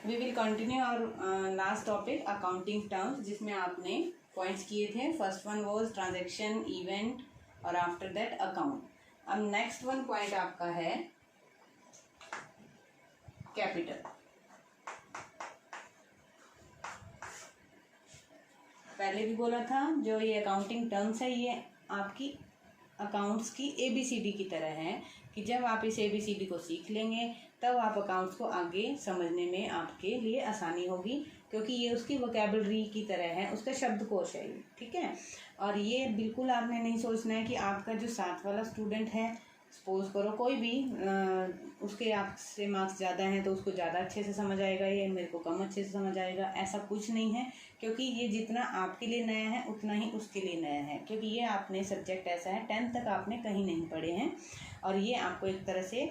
We will continue और last topic accounting terms, जिसमें आपने पॉइंट्स किए थे. First one was transaction, event और आफ्टर दैट अकाउंट. अब नेक्स्ट वन पॉइंट आपका है कैपिटल. पहले भी बोला था जो ये अकाउंटिंग टर्म्स है ये आपकी अकाउंट्स की ABCD की तरह है कि जब आप इस ABCD को सीख लेंगे तब आप अकाउंट्स को आगे समझने में आपके लिए आसानी होगी, क्योंकि ये उसकी वोकैबुलरी की तरह है, उसका शब्दकोश है ये. ठीक है. और ये बिल्कुल आपने नहीं सोचना है कि आपका जो साथ वाला स्टूडेंट है, सपोज करो कोई भी उसके आपसे मार्क्स ज़्यादा हैं तो उसको ज़्यादा अच्छे से समझ आएगा, ये मेरे को कम अच्छे से समझ आएगा. ऐसा कुछ नहीं है, क्योंकि ये जितना आपके लिए नया है उतना ही उसके लिए नया है, क्योंकि ये आपने सब्जेक्ट ऐसा है 10th तक आपने कहीं नहीं पढ़े हैं और ये आपको एक तरह से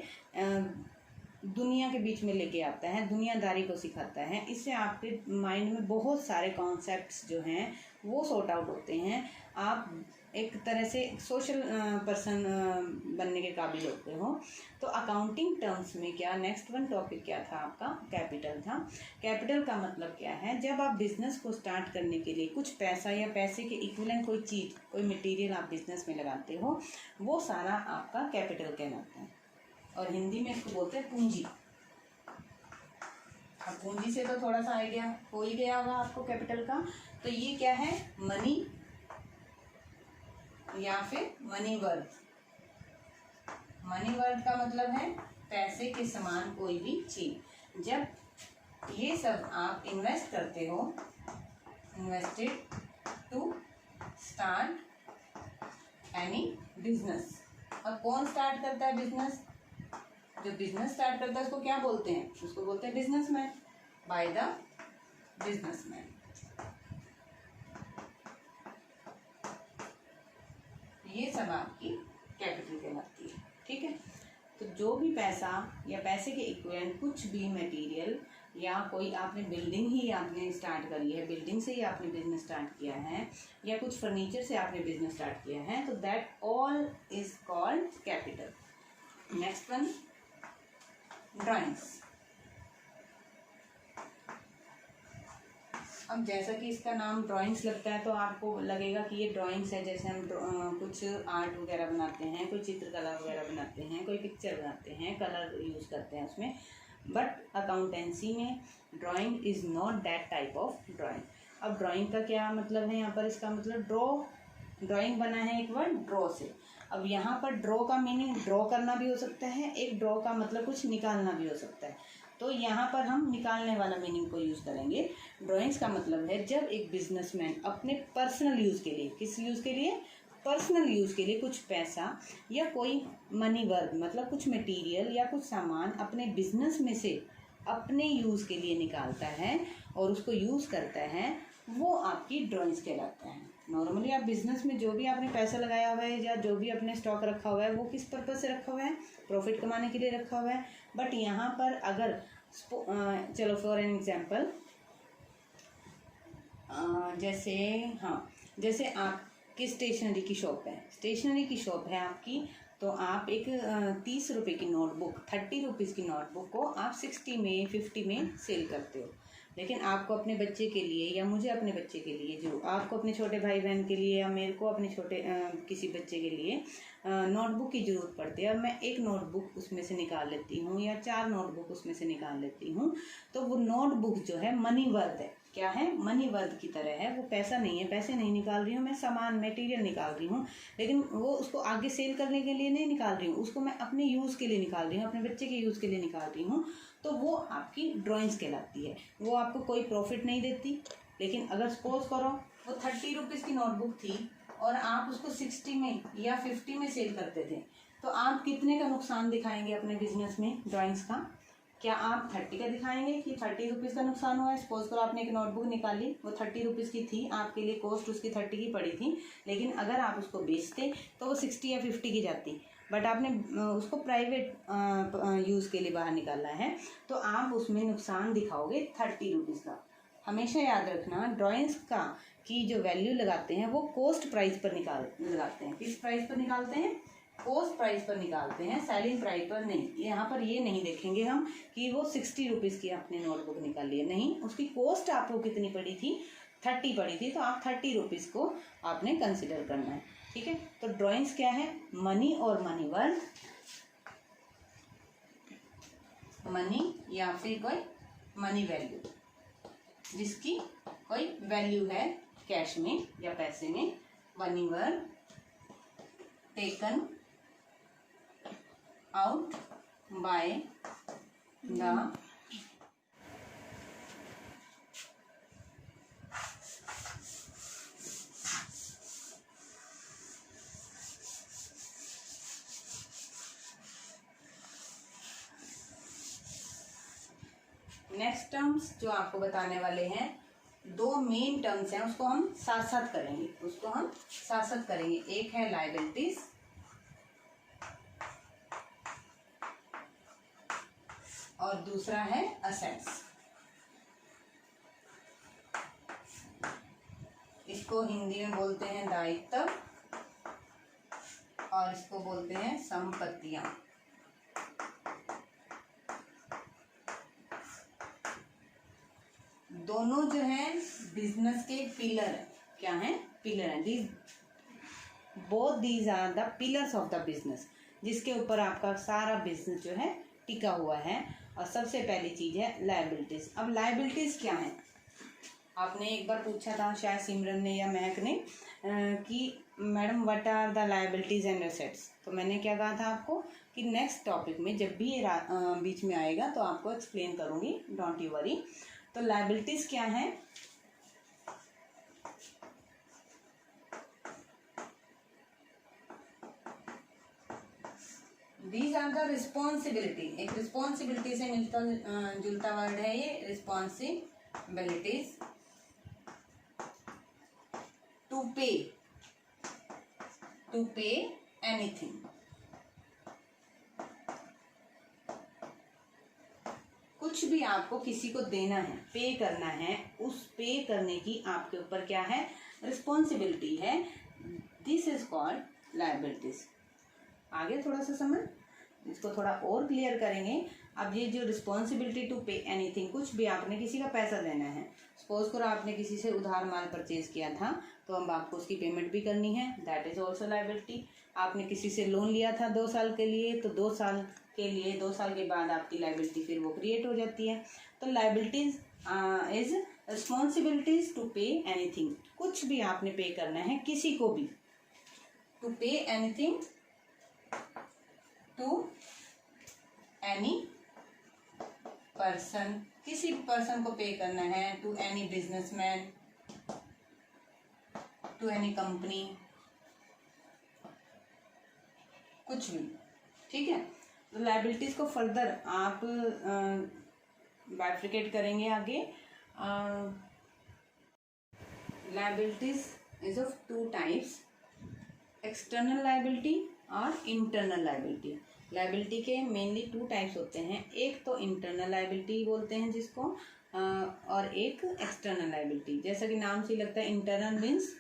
दुनिया के बीच में लेके आता है, दुनियादारी को सिखाता है. इससे आपके माइंड में बहुत सारे कॉन्सेप्ट्स जो हैं वो सॉर्ट आउट होते हैं. आप एक तरह से सोशल पर्सन बनने के काबिल होते हो. तो अकाउंटिंग टर्म्स में क्या नेक्स्ट वन टॉपिक क्या था आपका? कैपिटल था. कैपिटल का मतलब क्या है? जब आप बिजनेस को स्टार्ट करने के लिए कुछ पैसा या पैसे के इक्विवेलेंट कोई चीज़, कोई मटेरियल आप बिजनेस में लगाते हो, वो सारा आपका कैपिटल कहलाता है और हिंदी में इसको बोलते हैं पूंजी. अब पूंजी से तो थोड़ा सा आइडिया हो ही गया होगा आपको कैपिटल का. तो ये क्या है? मनी या फिर मनी वर्थ. मनी वर्थ का मतलब है पैसे के समान कोई भी चीज. जब ये सब आप इन्वेस्ट करते हो, invested to start any business. और कौन स्टार्ट करता है बिजनेस? जो बिजनेस स्टार्ट करता है उसको क्या बोलते हैं? उसको बोलते हैं बिजनेसमैन, बाय द बिजनेसमैन. ये सब आपकी कैपिटल कहलाती है. ठीक है. तो जो भी पैसा या पैसे के इक्विवेलेंट कुछ भी मटेरियल या कोई आपने बिल्डिंग ही आपने स्टार्ट करी है, बिल्डिंग से ही आपने बिजनेस स्टार्ट किया है, या कुछ फर्नीचर से आपने बिजनेस स्टार्ट किया है, तो that all is called capital. Next one, drawings. अब जैसा कि इसका नाम ड्राइंग्स लगता है तो आपको लगेगा कि ये ड्राइंग्स है, जैसे हम कुछ आर्ट वगैरह बनाते हैं, कोई चित्रकला वगैरह बनाते हैं, कोई पिक्चर बनाते हैं, कलर यूज़ करते हैं उसमें. बट अकाउंटेंसी में drawing is not that type of drawing. अब ड्राइंग का क्या मतलब है यहाँ पर? इसका मतलब ड्रॉ. ड्राइंग बना है एक वर्ड ड्रॉ से. अब यहाँ पर ड्रॉ का मीनिंग ड्रॉ करना भी हो सकता है, एक ड्रॉ का मतलब कुछ निकालना भी हो सकता है. तो यहाँ पर हम निकालने वाला मीनिंग को यूज़ करेंगे. ड्राइंग्स का मतलब है जब एक बिजनेसमैन अपने पर्सनल यूज़ के लिए, किस यूज़ के लिए? पर्सनल यूज़ के लिए कुछ पैसा या कोई मनी वर्थ मतलब कुछ मटेरियल या कुछ सामान अपने बिजनेस में से अपने यूज़ के लिए निकालता है और उसको यूज़ करता है, वो आपकी ड्राइंग्स कहलाता है. नॉर्मली आप बिजनेस में जो भी आपने पैसा लगाया हुआ है या जो भी अपने स्टॉक रखा हुआ है वो किस पर्पज़ से रखा हुआ है? प्रॉफिट कमाने के लिए रखा हुआ है. बट यहाँ पर अगर चलो फॉर एन एग्जाम्पल, जैसे आपकी स्टेशनरी की शॉप है, स्टेशनरी की शॉप है आपकी, तो आप एक 30 रुपये की नोटबुक, 30 रुपीज़ की नोटबुक को आप 60 में 50 में सेल करते हो. लेकिन आपको अपने बच्चे के लिए या मुझे अपने बच्चे के लिए, जो आपको अपने छोटे भाई बहन के लिए या मेरे को अपने छोटे किसी बच्चे के लिए नोटबुक की ज़रूरत पड़ती है और मैं एक नोटबुक उसमें से निकाल लेती हूँ या 4 नोटबुक उसमें से निकाल लेती हूँ, तो वो नोटबुक जो है मनी वर्थ है. क्या है? मनी वर्थ की तरह है. वो पैसा नहीं है, पैसे नहीं निकाल रही हूँ मैं, सामान मटेरियल निकाल रही हूँ, लेकिन वो उसको आगे सेल करने के लिए नहीं निकाल रही हूँ, उसको मैं अपने यूज़ के लिए निकाल रही हूँ, अपने बच्चे के यूज़ के लिए निकाल रही हूँ. तो वो आपकी ड्राइंग्स कहलाती है. वो आपको कोई प्रॉफिट नहीं देती. लेकिन अगर सपोज करो वो 30 रुपीज़ की नोटबुक थी और आप उसको 60 में या 50 में सेल करते थे, तो आप कितने का नुकसान दिखाएंगे अपने बिजनेस में ड्राइंग्स का? क्या आप 30 का दिखाएंगे कि 30 रुपीज़ का नुकसान हुआ है? सपोज करो आपने एक नोटबुक निकाली, वो 30 रुपीज़ की थी, आपके लिए कॉस्ट उसकी 30 की पड़ी थी, लेकिन अगर आप उसको बेचते तो वो 60 या 50 की जाती. बट आपने उसको प्राइवेट यूज़ के लिए बाहर निकाला है, तो आप उसमें नुकसान दिखाओगे 30 रुपीज़ का. हमेशा याद रखना ड्राइंग्स का की जो वैल्यू लगाते हैं वो कॉस्ट प्राइस पर लगाते हैं. किस प्राइस पर निकालते हैं? कॉस्ट प्राइस पर निकालते हैं, सेलिंग प्राइस पर नहीं। यहाँ पर ये नहीं देखेंगे हम कि वो 60 रुपीज़ की आपने नोटबुक निकाली है, नहीं, उसकी कॉस्ट आपको कितनी पड़ी थी, 30 पड़ी थी, तो आप 30 रुपीज़ को आपने कंसिडर करना है। ठीक है, तो ड्राइंग्स क्या है, मनी और मनी वर्थ, मनी या फिर कोई मनी वैल्यू, जिसकी कोई वैल्यू है कैश में या पैसे में, money worth taken out by the next terms जो आपको बताने वाले हैं, दो मेन टर्म्स हैं, उसको हम साथ साथ करेंगे, एक है लायबिलिटीज और दूसरा है असेट्स। इसको हिंदी में बोलते हैं दायित्व और इसको बोलते हैं संपत्तियां। दोनों जो है बिजनेस के पिलर है, क्या है, पिलर है। Both these are the pillars of the business, जिसके ऊपर आपका सारा बिजनेस जो है टिका हुआ है। और सबसे पहली चीज है लायबिलिटीज। अब लायबिलिटीज क्या है, आपने एक बार पूछा था शायद सिमरन ने या महक ने कि madam what are the liabilities and assets, तो मैंने क्या कहा था आपको कि नेक्स्ट टॉपिक में जब भी ये बीच में आएगा तो आपको एक्सप्लेन करूंगी, डोंट यू वरी। तो लायबिलिटीज क्या है, दीज आर द रिस्पॉन्सिबिलिटी, एक रिस्पॉन्सिबिलिटी से मिलता जुलता वर्ड है ये, रिस्पॉन्सिबिलिटीज टू पे एनीथिंग, कुछ भी आपको किसी को देना है, पे करना है, उस पे करने की आपके ऊपर क्या है, रिस्पॉन्सिबिलिटी है, दिस इज कॉल्ड लायबिलिटीज। आगे थोड़ा सा समझ, इसको थोड़ा और क्लियर करेंगे। अब ये जो रिस्पॉन्सिबिलिटी टू पे एनीथिंग, कुछ भी आपने किसी का पैसा देना है, सपोज करो आपने किसी से उधार माल परचेज किया था तो अब आपको उसकी पेमेंट भी करनी है, दैट इज ऑल्सो लायबिलिटी। आपने किसी से लोन लिया था 2 साल के लिए, तो 2 साल के लिए 2 साल के बाद आपकी लायबिलिटी फिर वो क्रिएट हो जाती है। तो liabilities is responsibilities to pay anything, कुछ भी आपने पे करना है किसी को भी, to pay anything to any person, किसी पर्सन को पे करना है, to any businessman, to any company, कुछ भी। ठीक है, तो लायबिलिटीज को फर्दर आप बाइफिकेट करेंगे आगे। Liabilities is of 2 types, external liability और इंटरनल लायबिलिटी। लायबिलिटी के मेनली 2 टाइप्स होते हैं, एक तो इंटरनल लायबिलिटी बोलते हैं जिसको, और एक एक्सटर्नल लायबिलिटी। जैसा कि नाम से लगता है, इंटरनल मीन्स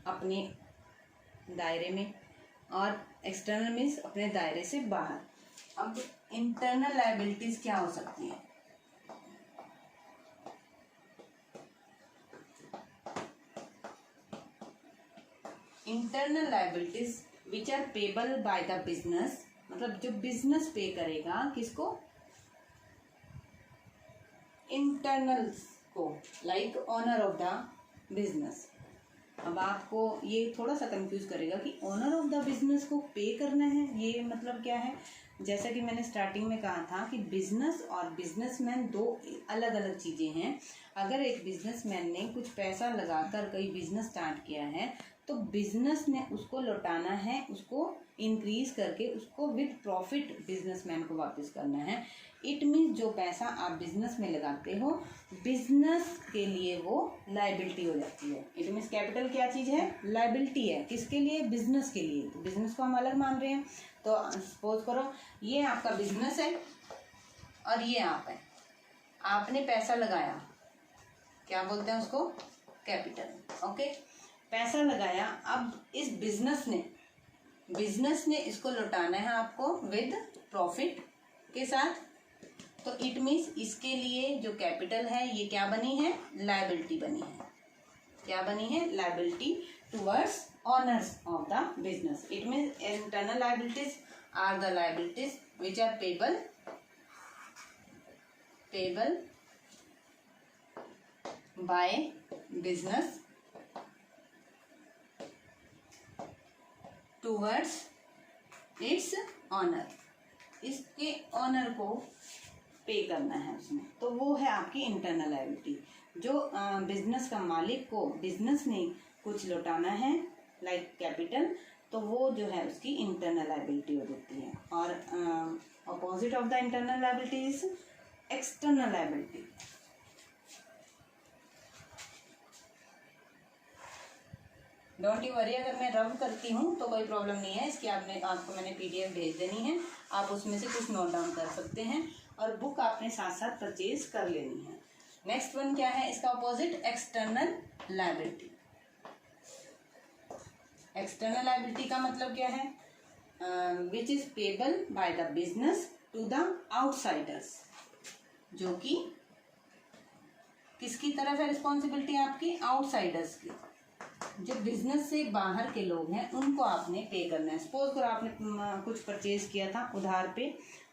अपने दायरे में और एक्सटर्नल मीन्स अपने दायरे से बाहर। अब इंटरनल लायबिलिटीज क्या हो सकती है, internal liabilities which are payable by the business, मतलब जो बिजनेस पे करेगा किसको, इंटरनल को, like owner of the business. अब आपको ये थोड़ा सा कंफ्यूज करेगा कि ओनर ऑफ द बिजनेस को पे करना है, ये मतलब क्या है। जैसा कि मैंने स्टार्टिंग में कहा था कि बिजनेस और बिजनेसमैन 2 अलग अलग चीज़ें हैं। अगर एक बिजनेसमैन ने कुछ पैसा लगाकर कोई बिजनेस स्टार्ट किया है तो बिजनेस ने उसको लौटाना है, उसको इंक्रीज करके उसको विद प्रॉफिट बिजनेसमैन को वापस करना है। इट मीन्स जो पैसा आप बिजनेस में लगाते हो, बिजनेस के लिए वो लायबिलिटी हो जाती है। इट मीन्स कैपिटल क्या चीज़ है, लायबिलिटी है, किसके लिए, बिजनेस के लिए। तो बिजनेस को हम अलग मान रहे हैं। तो सपोज करो ये आपका बिजनेस है और ये आप है, आपने पैसा लगाया, क्या बोलते हैं उसको, कैपिटल। ओके, पैसा लगाया। अब इस बिजनेस ने बिजनेस ने इसको लौटाना है आपको विद प्रॉफिट के साथ, तो इट मीन्स इसके लिए जो कैपिटल है ये क्या बनी है, लायबिलिटी बनी है। क्या बनी है, liability towards owners of the business. It means internal liabilities are the liabilities which are payable by business towards its owner. इसके ऑनर को पे करना है उसमें, तो वो है आपकी इंटरनल लायबिलिटी। जो बिजनेस का मालिक को बिजनेस ने कुछ लौटाना है लाइक कैपिटल, तो वो जो है उसकी इंटरनल लायबिलिटी हो जाती है। और opposite of the internal liability is external liability. Don't you worry, अगर मैं रब करती हूँ तो कोई प्रॉब्लम नहीं है, इसकी आपको मैंने PDF भेज देनी है, आप उसमें से कुछ नोट डाउन कर सकते हैं और बुक आपने साथ साथ परचेज कर लेनी है। नेक्स्ट वन क्या है इसका opposite, external liability. External liability का मतलब क्या है, which is payable by the business to the outsiders. जो कि किसकी तरफ है रिस्पॉन्सिबिलिटी आपकी, आउटसाइडर्स की। जो बिजनेस से बाहर के लोग हैं उनको आपने पे करना है। सपोज करो आपने कुछ परचेज किया था उधार पे,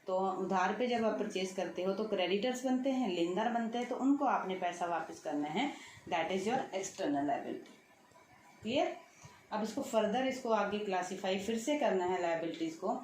तो उधार पे जब आप परचेज करते हो तो क्रेडिटर्स बनते हैं, लेनदार बनते हैं, तो उनको आपने पैसा वापस करना है। That is your external liability. Clear. अब इसको फर्दर इसको आगे क्लासीफाई फिर से करना है लायबिलिटीज को,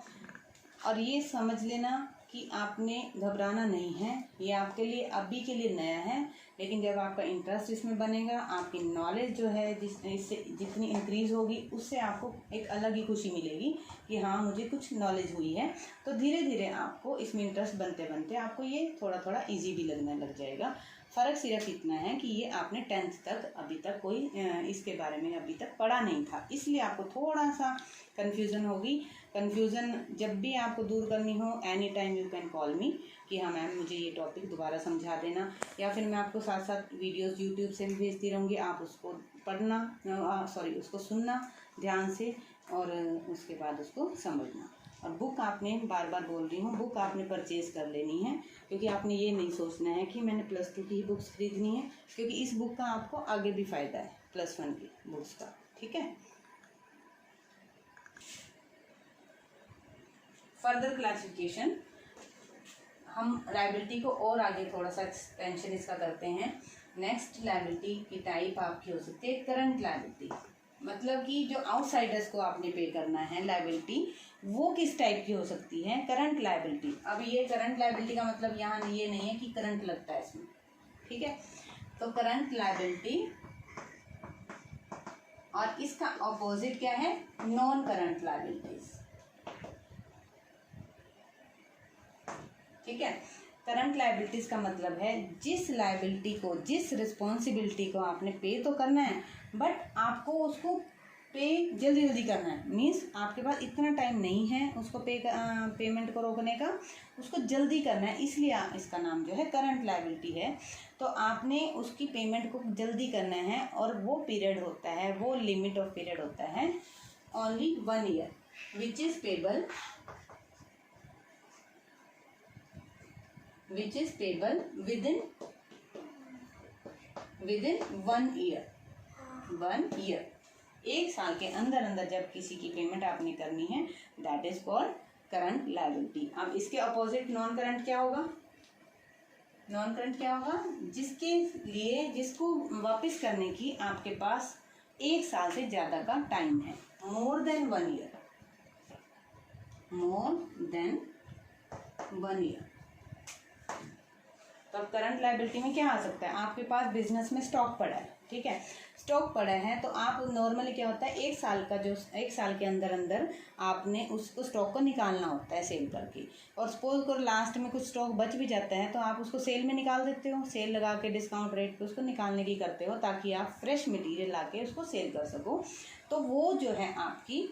और ये समझ लेना कि आपने घबराना नहीं है, ये आपके लिए अभी के लिए नया है, लेकिन जब आपका इंटरेस्ट इसमें बनेगा, आपकी नॉलेज जो है इससे जितनी इंक्रीज होगी उससे आपको एक अलग ही खुशी मिलेगी कि हाँ मुझे कुछ नॉलेज हुई है। तो धीरे धीरे आपको इसमें इंटरेस्ट बनते बनते आपको ये थोड़ा थोड़ा इजी भी लगने लग जाएगा। फ़र्क सिर्फ इतना है कि ये आपने 10th तक अभी तक कोई इसके बारे में अभी तक पढ़ा नहीं था, इसलिए आपको थोड़ा सा कन्फ्यूज़न होगी। कन्फ्यूज़न जब भी आपको दूर करनी हो, any time you can call मी कि हाँ मैम मुझे ये टॉपिक दोबारा समझा देना, या फिर मैं आपको साथ साथ वीडियोस यूट्यूब से भी भेजती रहूँगी, आप उसको पढ़ना उसको सुनना ध्यान से और उसके बाद उसको समझना। और बुक आपने बार बार बोल रही हूँ, बुक आपने परचेज़ कर लेनी है, क्योंकि आपने ये नहीं सोचना है कि मैंने +2 की ही बुक्स खरीदनी है, क्योंकि इस बुक का आपको आगे भी फ़ायदा है +1 की बुक्स का। ठीक है। फर्दर क्लासिफिकेशन, हम लायबिलिटी को और आगे थोड़ा सा एक्सपेंशन इसका करते हैं। नेक्स्ट लायबिलिटी की टाइप आपकी हो सकती है करंट लायबिलिटी, मतलब कि जो आउटसाइडर्स को आपने पे करना है लायबिलिटी, वो किस टाइप की हो सकती है, करंट लायबिलिटी। अब ये करंट लायबिलिटी का मतलब यहाँ ये नहीं है कि करंट लगता है इसमें, ठीक है। तो करंट लायबिलिटी, और इसका ऑपोजिट क्या है, नॉन करंट लायबिलिटीज। ठीक है। करंट लायबिलिटीज का मतलब है जिस लायबिलिटी को, जिस रिस्पॉन्सिबिलिटी को आपने पे तो करना है, बट आपको उसको पे जल्दी जल्दी करना है। मीन्स आपके पास इतना टाइम नहीं है उसको पेमेंट को रोकने का, उसको जल्दी करना है, इसलिए इसका नाम जो है करंट लायबिलिटी है। तो आपने उसकी पेमेंट को जल्दी करना है, और वो पीरियड होता है, वो लिमिट ऑफ पीरियड होता है only 1 year, which is payable within 1 year. 1 year, 1 साल के अंदर अंदर जब किसी की पेमेंट आपने करनी है, that is called current liability. अब इसके अपोजिट नॉन करंट क्या होगा, नॉन करंट क्या होगा, जिसके लिए, जिसको वापस करने की आपके पास 1 साल से ज़्यादा का टाइम है, more than 1 year, more than 1 year. तो अब करंट लायबिलिटी में क्या आ सकता है, आपके पास बिजनेस में स्टॉक पड़ा है, ठीक है, स्टॉक पड़ा है, तो आप नॉर्मली क्या होता है, 1 साल का जो 1 साल के अंदर अंदर आपने उसको स्टॉक को निकालना होता है सेल करके। और सपोज करो लास्ट में कुछ स्टॉक बच भी जाता है, तो आप उसको सेल में निकाल देते हो, सेल लगा के डिस्काउंट रेट पे उसको निकालने की करते हो, ताकि आप फ्रेश मटेरियल ला के उसको सेल कर सको। तो वो जो है आपकी,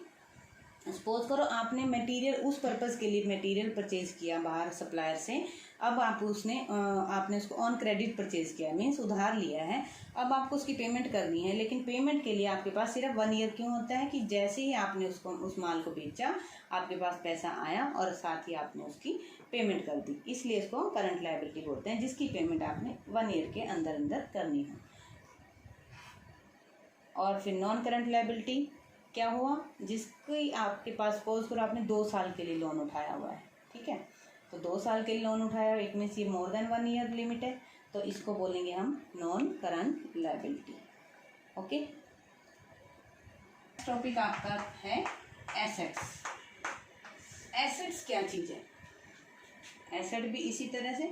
सपोज करो आपने मटेरियल उस पर्पज़ के लिए मटेरियल परचेज़ किया बाहर सप्लायर से, अब आपने उसको ऑन क्रेडिट परचेज किया है, मीन्स उधार लिया है। अब आपको उसकी पेमेंट करनी है, लेकिन पेमेंट के लिए आपके पास सिर्फ 1 ईयर क्यों होता है कि जैसे ही आपने उस माल को बेचा आपके पास पैसा आया और साथ ही आपने उसकी पेमेंट कर दी, इसलिए इसको करंट लायबिलिटी बोलते हैं, जिसकी पेमेंट आपने 1 ईयर के अंदर अंदर करनी हो। और फिर नॉन करंट लायबिलिटी क्या हुआ, जिसकी आपके पास सपोज करो आपने 2 साल के लिए लोन उठाया हुआ है, ठीक है, तो 2 साल के लिए लोन उठाया, इट मीन्स ये मोर देन 1 ईयर लिमिट है, तो इसको बोलेंगे हम non current liability. Okay, topic आपका है एसेट्स। एसेट्स क्या चीज़ है? एसेट भी इसी तरह से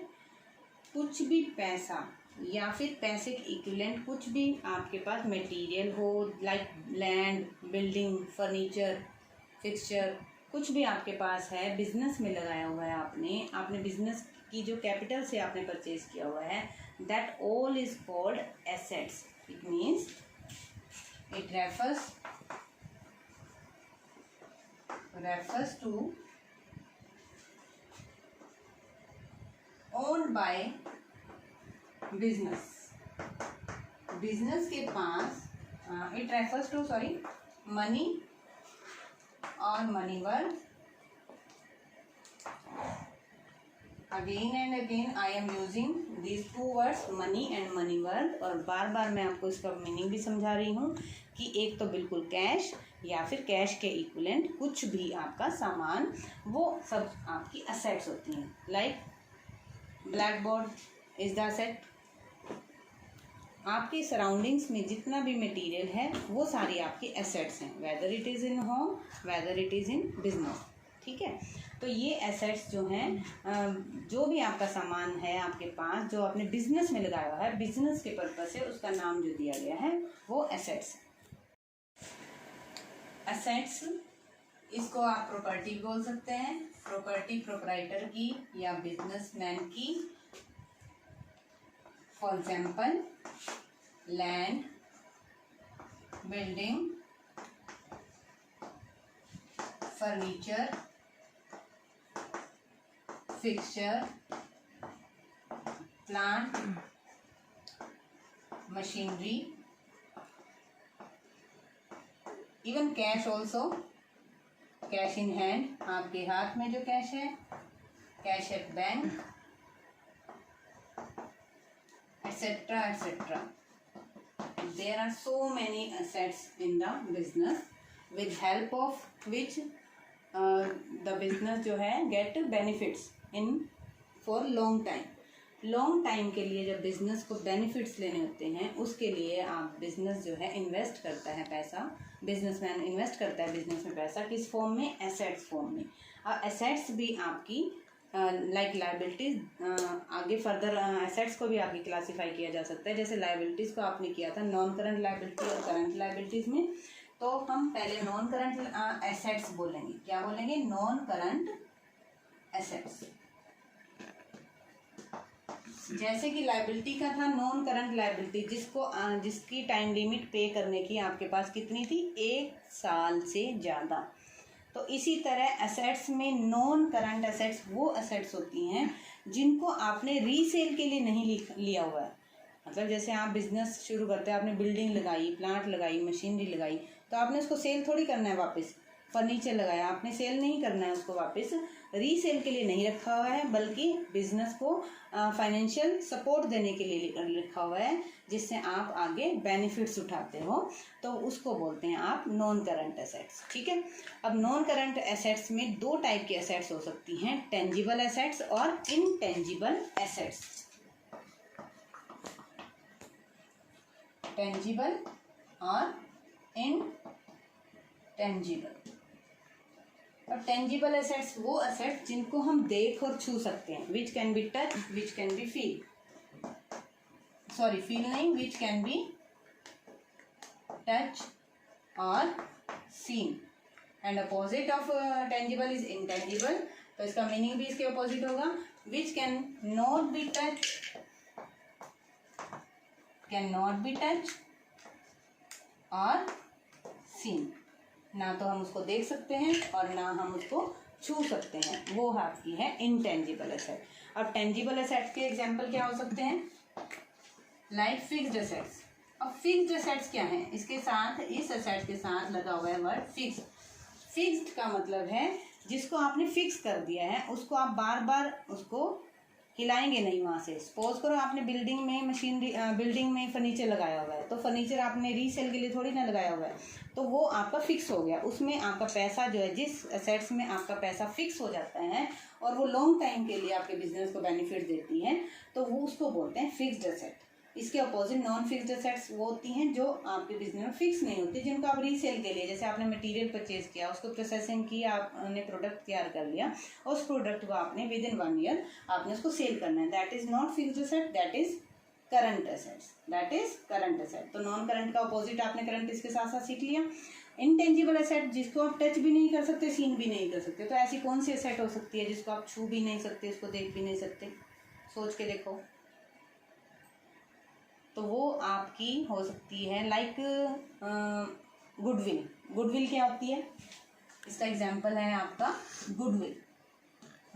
कुछ भी पैसा या फिर पैसे के इक्विवेलेंट कुछ भी आपके पास मटेरियल हो, like land, building, furniture, fixture, कुछ भी आपके पास है, बिजनेस में लगाया हुआ है आपने बिजनेस की जो कैपिटल से आपने परचेज किया हुआ है, that all is called assets. It means it refers to owned by business के पास, इट रेफर्स टू मनी और money worth. Again and again I am using these 2 words, money and money worth, और बार बार मैं आपको इसका meaning भी समझा रही हूँ कि एक तो बिल्कुल कैश या फिर कैश के इक्विवेलेंट कुछ भी आपका सामान, वो सब आपकी असेट्स होती हैं। Like black board is the asset. आपकी सराउंडिंग्स में जितना भी मटेरियल है वो सारी आपकी एसेट्स हैं, whether it is in home, whether it is in business, ठीक है। तो ये एसेट्स जो हैं, जो भी आपका सामान है आपके पास जो आपने बिजनेस में लगाया हुआ है, बिजनेस के पर्पज से उसका नाम जो दिया गया है वो एसेट्स है। एसेट्स, इसको आप प्रॉपर्टी बोल सकते हैं, प्रॉपर्टी प्रोप्राइटर की या बिजनेसमैन की। For example land, building, furniture, fixture, plant, machinery, even cash also, cash in hand, आपके हाथ में जो कैश है, cash at bank, etcetera etcetera. There are so many assets in the business with help of which the business जो है get benefits in for long time। Long time के लिए जब बिजनेस को बेनिफिट्स लेने होते हैं उसके लिए आप बिजनेस जो है इन्वेस्ट करता है पैसा, बिजनेसमैन इन्वेस्ट करता है बिजनेस में पैसा, किस फॉर्म में? एसेट्स फॉर्म में। एसेट्स भी आपकी लाइक लायबिलिटीज, आगे फर्दर एसेट्स को भी आगे क्लासीफाई किया जा सकता है। जैसे लायबिलिटीज़ को आपने किया था नॉन करंट लायबिलिटी और करंट लायबिलिटीज़ में, तो हम पहले नॉन करंट एसेट्स बोलेंगे। क्या बोलेंगे? Non current assets. जैसे कि लायबिलिटी का था नॉन करंट लायबिलिटी, जिसकी टाइम लिमिट पे करने की आपके पास कितनी थी? 1 साल से ज़्यादा। तो इसी तरह एसेट्स में नॉन करंट एसेट्स वो एसेट्स होती हैं जिनको आपने रीसेल के लिए नहीं लिया हुआ है। मतलब जैसे आप बिजनेस शुरू करते हैं, आपने बिल्डिंग लगाई, प्लांट लगाई, मशीनरी लगाई, तो आपने उसको सेल थोड़ी करना है वापस। फर्नीचर लगाया, आपने सेल नहीं करना है उसको वापस, रीसेल के लिए नहीं रखा हुआ है, बल्कि बिजनेस को फाइनेंशियल सपोर्ट देने के लिए रखा हुआ है, जिससे आप आगे बेनिफिट्स उठाते हो, तो उसको बोलते हैं आप नॉन करंट एसेट्स। ठीक है। अब नॉन करंट एसेट्स में 2 टाइप की एसेट्स हो सकती हैं, टेंजिबल एसेट्स और इनटेंजिबल एसेट्स। टेंजिबल और इनटेंजिबल। और टेंजिबल एसेट्स वो एसेट्स जिनको हम देख और छू सकते हैं, which can be touch, which can be feel, sorry feel नहीं, विच कैन बी टच और seen. And opposite of tangible is intangible, तो इसका मीनिंग भी इसके अपोजिट होगा, which can not be touch, can not be touch और seen. ना तो हम उसको देख सकते हैं और ना हम उसको छू सकते हैं, वो आपकी है इनटेंजिबल एसेट। अब टेंजिबल एसेट्स के एग्जांपल क्या हो सकते हैं, लाइक फिक्स्ड एसेट्स। अब फिक्स्ड एसेट्स क्या है, इसके साथ, इस एसेट के साथ लगा हुआ है वर्ड फिक्स। फिक्स्ड का मतलब है जिसको आपने फिक्स कर दिया है, उसको आप बार बार उसको हिलाएंगे नहीं वहाँ से। सपोज करो आपने बिल्डिंग में मशीनरी, बिल्डिंग में फर्नीचर लगाया हुआ है, तो फर्नीचर आपने रीसेल के लिए थोड़ी ना लगाया हुआ है, तो वो आपका फिक्स हो गया। उसमें आपका पैसा जो है, जिस एसेट्स में आपका पैसा फिक्स हो जाता है और वो लॉन्ग टाइम के लिए आपके बिजनेस को बेनिफिट देती है, तो वो उसको बोलते हैं फिक्स्ड एसेट। इसके अपोजिट नॉन फिक्स्ड एसेट्स वो होती हैं जो आपके बिजनेस में फिक्स नहीं होती, जिनको आप रीसेल के लिए, जैसे आपने मटेरियल परचेज किया, उसको प्रोसेसिंग की, आपने प्रोडक्ट तैयार कर लिया, उस प्रोडक्ट को आपने विद इन 1 ईयर आपने उसको सेल करना है, that is not fixed asset, that is current assets, that is current asset. तो नॉन करंट का अपोजिट आपने करंट इसके साथ साथ सीख लिया। इनटेंजिबल एसेट जिसको आप टच भी नहीं कर सकते, सीन भी नहीं कर सकते, तो ऐसी कौन सी एसेट हो सकती है जिसको आप छू भी नहीं सकते, उसको देख भी नहीं सकते, सोच के देखो। तो वो आपकी हो सकती है लाइक गुडविल। गुडविल क्या होती है, इसका एग्जांपल है आपका गुडविल।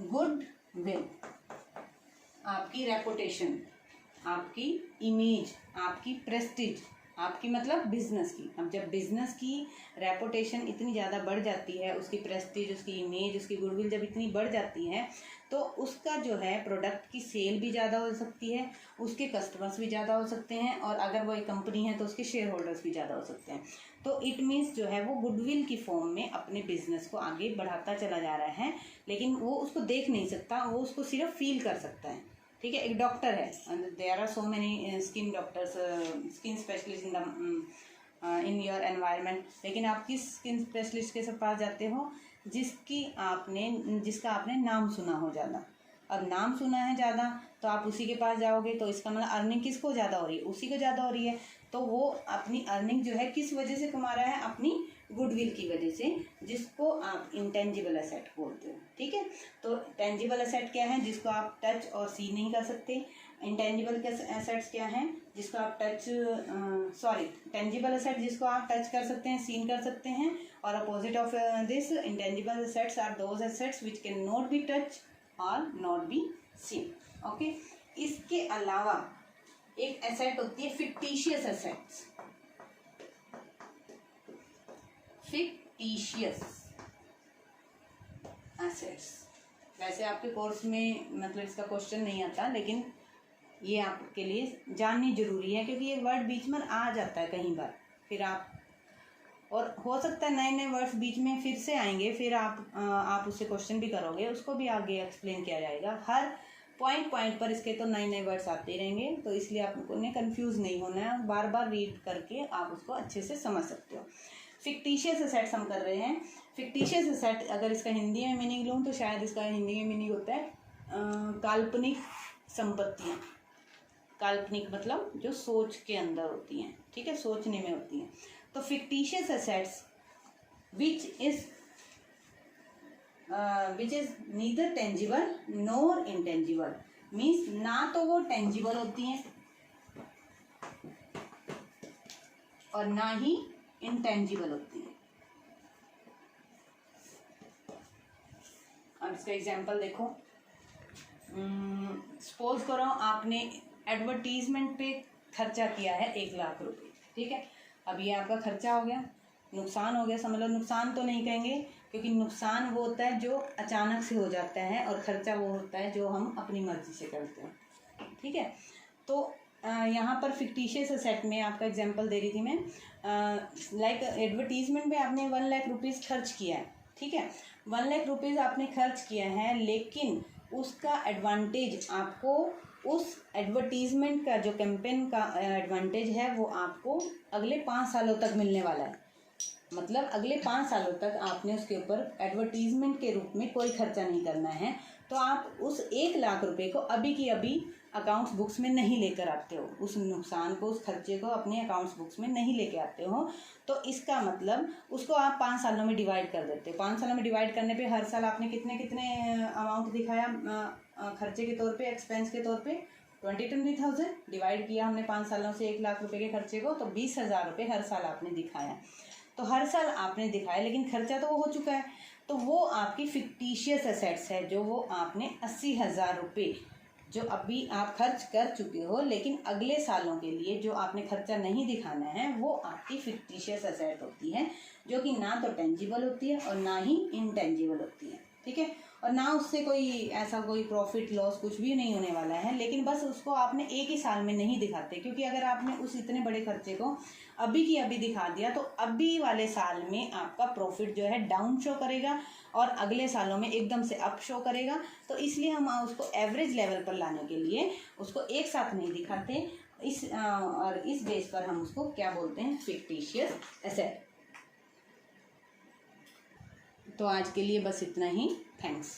गुडविल आपकी रेपुटेशन, आपकी इमेज, आपकी प्रेस्टीज, आपकी मतलब बिजनेस की। अब जब बिजनेस की रेपुटेशन इतनी ज़्यादा बढ़ जाती है, उसकी प्रेस्टीज, उसकी इमेज, उसकी गुडविल जब इतनी बढ़ जाती है, तो उसका जो है प्रोडक्ट की सेल भी ज़्यादा हो सकती है, उसके कस्टमर्स भी ज़्यादा हो सकते हैं, और अगर वो एक कंपनी है तो उसके शेयर होल्डर्स भी ज़्यादा हो सकते हैं। तो इट मीन्स जो है वो गुडविल की फॉर्म में अपने बिजनेस को आगे बढ़ाता चला जा रहा है, लेकिन वो उसको देख नहीं सकता, वो उसको सिर्फ फील कर सकता है। ठीक है, एक डॉक्टर है, there are so many skin doctors, skin specialist in your environment, लेकिन आप किस स्किन स्पेशलिस्ट के पास जाते हो, जिसका आपने नाम सुना हो ज़्यादा। अब नाम सुना है ज़्यादा तो आप उसी के पास जाओगे, तो इसका मतलब अर्निंग किसको ज़्यादा हो रही है, उसी को ज़्यादा हो रही है। तो वो अपनी अर्निंग जो है किस वजह से कमा रहा है, अपनी गुडविल की वजह से, जिसको आप इंटेंजिबल एसेट बोलते हो। ठीक है, तो टेंजिबल एसेट क्या है, जिसको आप टच और सी नहीं कर सकते। इंटेंजिबल एसेट्स क्या हैं, जिसको आप टेंजिबल एसेट जिसको आप टच कर सकते हैं, सीन कर सकते हैं, और opposite of this intangible assets are those assets which can not be touch और नॉट बी सीन। ओके, इसके अलावा एक एसेट होती है फिक्टिशियस एसेट्स। फिक्टिशियस एसेट्स, वैसे आपके कोर्स में मतलब इसका क्वेश्चन नहीं आता, लेकिन ये आपके लिए जाननी जरूरी है, क्योंकि ये वर्ड बीच में आ जाता है कहीं बार, फिर आप, और हो सकता है नए नए वर्ड्स बीच में फिर से आएंगे, फिर आप उससे क्वेश्चन भी करोगे, उसको भी आगे एक्सप्लेन किया जाएगा। हर पॉइंट पर इसके तो नए नए वर्ड्स आते ही रहेंगे, तो इसलिए आपको ने कंफ्यूज नहीं होना है, बार बार रीड करके आप उसको अच्छे से समझ सकते हो। फिक्टिशियस एसेट्स हम कर रहे हैं। फिक्टिशियस एसेट अगर इसका हिंदी में मीनिंग लूँ तो शायद इसका हिंदी में मीनिंग होता है काल्पनिक संपत्तियाँ। काल्पनिक मतलब जो सोच के अंदर होती हैं, ठीक है, सोचने में होती हैं। तो fictitious assets which is neither tangible nor intangible, means ना तो वो टेंजिबल होती हैं और ना ही इंटेंजिबल होती है। अब इसका एग्जांपल देखो, सपोज करो आपने एडवर्टीजमेंट पे खर्चा किया है 1 लाख रुपए, ठीक है। अब ये आपका खर्चा हो गया, नुकसान हो गया, समझ लो। नुकसान तो नहीं कहेंगे, क्योंकि नुकसान वो होता है जो अचानक से हो जाता है, और खर्चा वो होता है जो हम अपनी मर्जी से करते हैं, ठीक है। तो यहाँ पर फिक्टिशियस एसेट में आपका एग्जांपल दे रही थी मैं, लाइक एडवर्टीजमेंट में आपने 1 लाख रुपीज़ खर्च किया है, ठीक है। 1 लाख रुपीज़ आपने खर्च किया है, लेकिन उसका एडवांटेज आपको, उस एडवर्टीजमेंट का जो कैंपेन का एडवांटेज है वो आपको अगले 5 सालों तक मिलने वाला है। मतलब अगले 5 सालों तक आपने उसके ऊपर एडवर्टीजमेंट के रूप में कोई खर्चा नहीं करना है। तो आप उस 1 लाख रुपए को अभी की अभी अकाउंट्स बुक्स में नहीं लेकर आते हो, उस नुकसान को, उस खर्चे को अपने अकाउंट्स बुक्स में नहीं लेके आते हो। तो इसका मतलब उसको आप 5 सालों में डिवाइड कर देते हो। 5 सालों में डिवाइड करने पे हर साल आपने कितने कितने अमाउंट दिखाया खर्चे के तौर पे, एक्सपेंस के तौर पे 20,000 डिवाइड किया हमने 5 सालों से 1 लाख रुपए के खर्चे को, तो 20,000 रुपये हर साल आपने दिखाया। तो हर साल आपने दिखाया, लेकिन खर्चा तो वो हो चुका है। तो वो आपकी फिक्टिशियस एसेट्स है, जो वो आपने 80,000 रुपये जो अभी आप खर्च कर चुके हो, लेकिन अगले सालों के लिए जो आपने खर्चा नहीं दिखाना है, वो आपकी फिक्टिशियस एसेट होती है, जो कि ना तो टेंजिबल होती है और ना ही इनटेंजिबल होती है। ठीक है, और ना उससे कोई ऐसा कोई प्रॉफिट लॉस कुछ भी नहीं होने वाला है, लेकिन बस उसको आपने एक ही साल में नहीं दिखाते, क्योंकि अगर आपने उस इतने बड़े खर्चे को अभी की अभी दिखा दिया तो अभी वाले साल में आपका प्रॉफिट जो है डाउन शो करेगा और अगले सालों में एकदम से अप शो करेगा। तो इसलिए हम उसको एवरेज लेवल पर लाने के लिए उसको एक साथ नहीं दिखाते, और इस बेस पर हम उसको क्या बोलते हैं, फिक्टिशियस एसेट। तो आज के लिए बस इतना ही। थैंक्स।